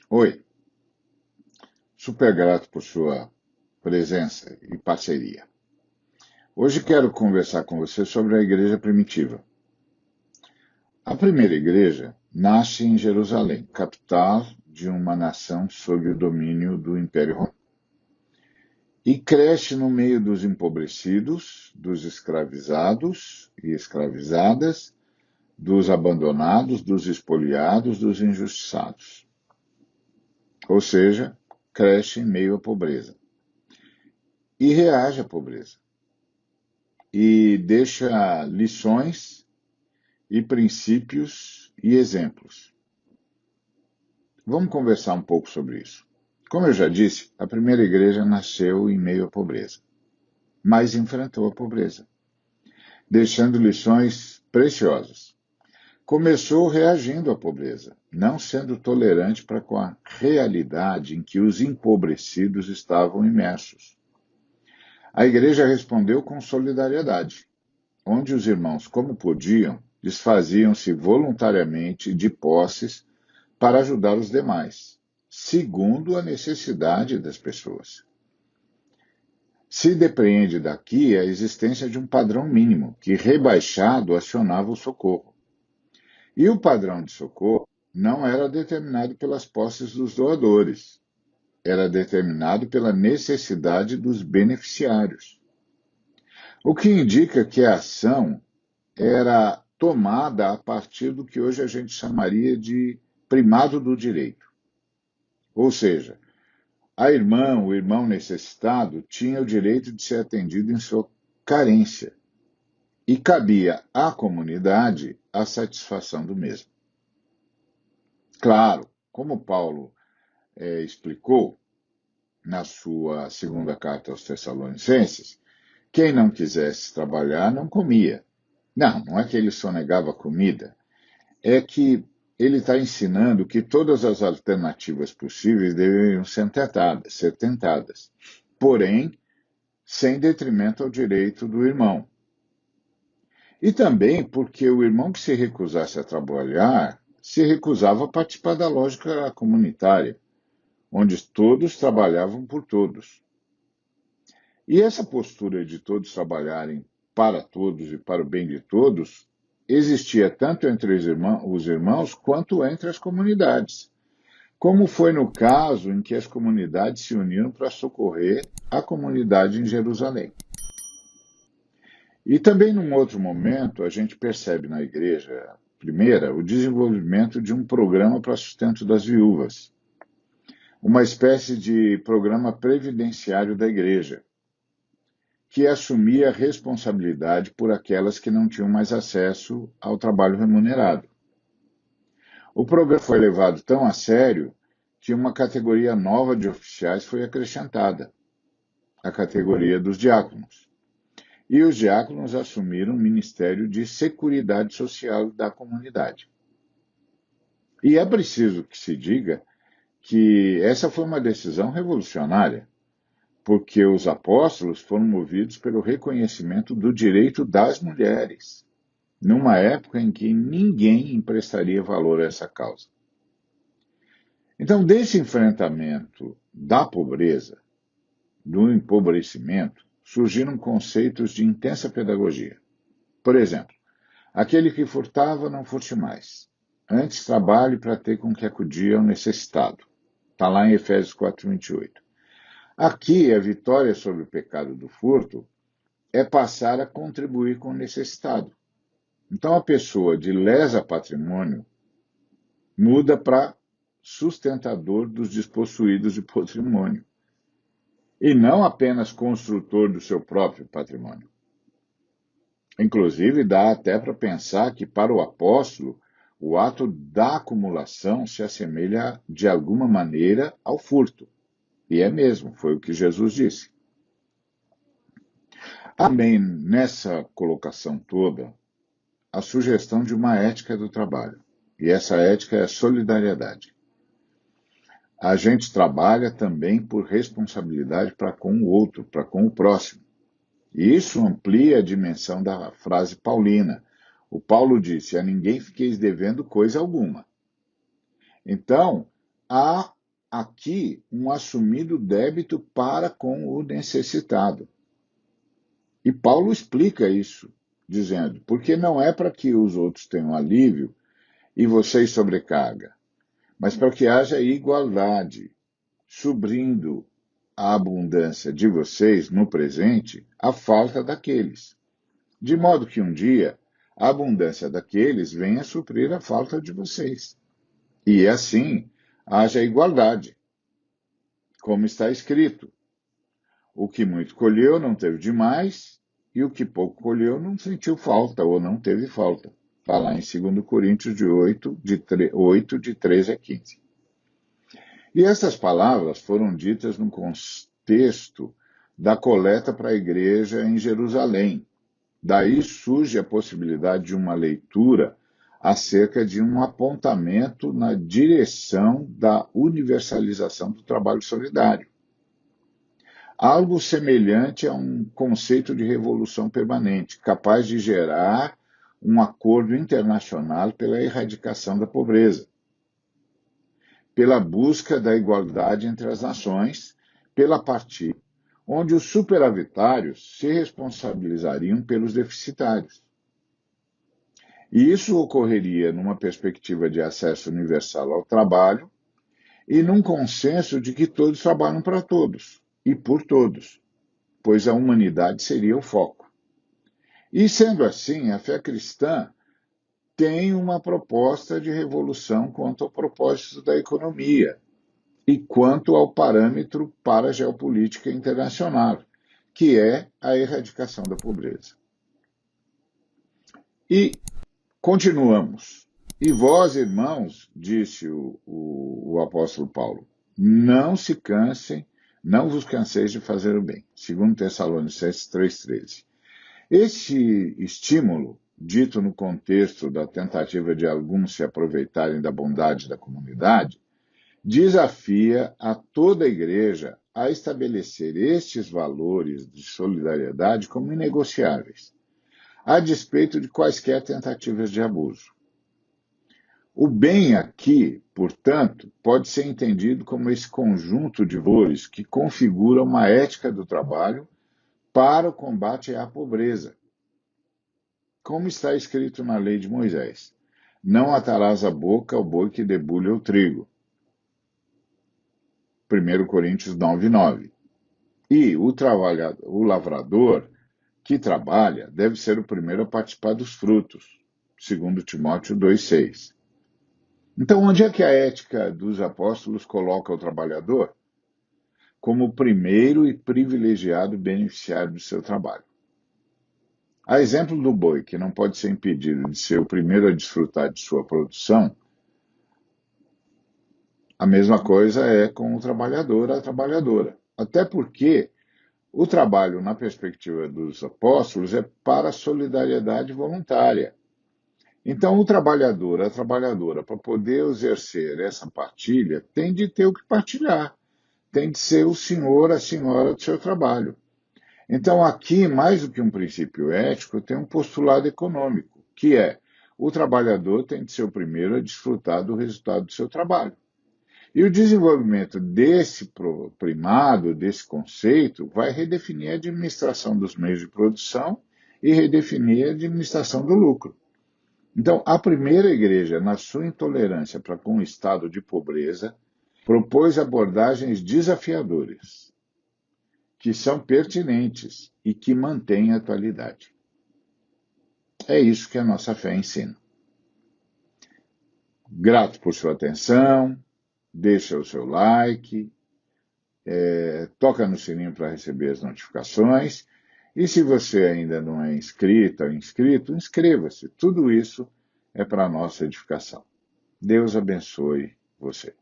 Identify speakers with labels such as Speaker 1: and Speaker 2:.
Speaker 1: Oi, super grato por sua presença e parceria. Hoje quero conversar com você sobre a igreja primitiva. A primeira igreja nasce em Jerusalém, capital de uma nação sob o domínio do Império Romano, e cresce no meio dos empobrecidos, dos escravizados e escravizadas, dos abandonados, dos expoliados, dos injustiçados. Ou seja, cresce em meio à pobreza e reage à pobreza e deixa lições e princípios e exemplos. Vamos conversar um pouco sobre isso. Como eu já disse, a primeira igreja nasceu em meio à pobreza, mas enfrentou a pobreza, deixando lições preciosas. Começou reagindo à pobreza, não sendo tolerante para com a realidade em que os empobrecidos estavam imersos. A igreja respondeu com solidariedade, onde os irmãos, como podiam, desfaziam-se voluntariamente de posses para ajudar os demais, segundo a necessidade das pessoas. Se depreende daqui a existência de um padrão mínimo, que rebaixado acionava o socorro. E o padrão de socorro não era determinado pelas posses dos doadores, era determinado pela necessidade dos beneficiários. O que indica que a ação era tomada a partir do que hoje a gente chamaria de primado do direito. Ou seja, a irmã, o irmão necessitado, tinha o direito de ser atendido em sua carência e cabia à comunidade a satisfação do mesmo. Claro, como Paulo explicou na sua segunda carta aos Tessalonicenses, quem não quisesse trabalhar não comia. Não é que ele só negava comida, é que ele está ensinando que todas as alternativas possíveis deveriam ser tentadas, porém, sem detrimento ao direito do irmão. E também porque o irmão que se recusasse a trabalhar se recusava a participar da lógica comunitária, onde todos trabalhavam por todos. E essa postura de todos trabalharem para todos e para o bem de todos existia tanto entre os irmãos quanto entre as comunidades, como foi no caso em que as comunidades se uniram para socorrer a comunidade em Jerusalém. E também, num outro momento, a gente percebe na igreja primeira o desenvolvimento de um programa para sustento das viúvas, uma espécie de programa previdenciário da igreja, que assumia a responsabilidade por aquelas que não tinham mais acesso ao trabalho remunerado. O programa foi levado tão a sério que uma categoria nova de oficiais foi acrescentada, a categoria dos diáconos. E os diáconos assumiram o Ministério de Seguridade Social da comunidade. E é preciso que se diga que essa foi uma decisão revolucionária, porque os apóstolos foram movidos pelo reconhecimento do direito das mulheres, numa época em que ninguém emprestaria valor a essa causa. Então, desse enfrentamento da pobreza, do empobrecimento, surgiram conceitos de intensa pedagogia. Por exemplo, aquele que furtava não furte mais. Antes trabalhe para ter com que acudir ao necessitado. Está lá em Efésios 4:28. Aqui, a vitória sobre o pecado do furto é passar a contribuir com o necessitado. Então, a pessoa de lesa patrimônio muda para sustentador dos despossuídos de patrimônio, e não apenas construtor do seu próprio patrimônio. Inclusive, dá até para pensar que, para o apóstolo, o ato da acumulação se assemelha, de alguma maneira, ao furto. E é mesmo, foi o que Jesus disse. Também nessa colocação toda, a sugestão de uma ética do trabalho. E essa ética é a solidariedade. A gente trabalha também por responsabilidade para com o outro, para com o próximo. E isso amplia a dimensão da frase paulina. O Paulo disse: a ninguém fiqueis devendo coisa alguma. Então, há aqui um assumido débito para com o necessitado. E Paulo explica isso, dizendo, porque não é para que os outros tenham alívio e vocês sobrecarga, mas para que haja igualdade, suprindo a abundância de vocês no presente a falta daqueles, de modo que um dia a abundância daqueles venha suprir a falta de vocês. E assim haja igualdade, como está escrito. O que muito colheu não teve demais, e o que pouco colheu não sentiu falta ou não teve falta. Está lá em 2 Coríntios 8, de 13 a 15. E essas palavras foram ditas no contexto da coleta para a igreja em Jerusalém. Daí surge a possibilidade de uma leitura acerca de um apontamento na direção da universalização do trabalho solidário. Algo semelhante a um conceito de revolução permanente, capaz de gerar um acordo internacional pela erradicação da pobreza, pela busca da igualdade entre as nações, pela partilha, onde os superavitários se responsabilizariam pelos deficitários. E isso ocorreria numa perspectiva de acesso universal ao trabalho e num consenso de que todos trabalham para todos e por todos, pois a humanidade seria o foco. E sendo assim, a fé cristã tem uma proposta de revolução quanto ao propósito da economia e quanto ao parâmetro para a geopolítica internacional, que é a erradicação da pobreza. E continuamos. E vós, irmãos, disse o apóstolo Paulo, não se cansem, não vos canseis de fazer o bem. 2 Tessalonicenses 3,13. Esse estímulo, dito no contexto da tentativa de alguns se aproveitarem da bondade da comunidade, desafia a toda a igreja a estabelecer estes valores de solidariedade como inegociáveis, a despeito de quaisquer tentativas de abuso. O bem aqui, portanto, pode ser entendido como esse conjunto de valores que configura uma ética do trabalho para o combate à pobreza. Como está escrito na lei de Moisés, não atarás a boca ao boi que debulha o trigo. 1 Coríntios 9:9. E o lavrador que trabalha deve ser o primeiro a participar dos frutos. 2 Timóteo 2,6. Então, onde é que a ética dos apóstolos coloca o trabalhador? Como o primeiro e privilegiado beneficiário do seu trabalho. A exemplo do boi, que não pode ser impedido de ser o primeiro a desfrutar de sua produção, a mesma coisa é com o trabalhador, a trabalhadora. Até porque o trabalho, na perspectiva dos apóstolos, é para a solidariedade voluntária. Então, o trabalhador, a trabalhadora, para poder exercer essa partilha, tem de ter o que partilhar. Tem de ser o senhor, a senhora do seu trabalho. Então, aqui, mais do que um princípio ético, tem um postulado econômico, que é o trabalhador tem de ser o primeiro a desfrutar do resultado do seu trabalho. E o desenvolvimento desse primado, desse conceito, vai redefinir a administração dos meios de produção e redefinir a administração do lucro. Então, a primeira igreja, na sua intolerância para com o estado de pobreza, propôs abordagens desafiadoras, que são pertinentes e que mantêm a atualidade. É isso que a nossa fé ensina. Grato por sua atenção, deixa o seu like, toca no sininho para receber as notificações. E se você ainda não é inscrita ou inscrito, inscreva-se. Tudo isso é para a nossa edificação. Deus abençoe você.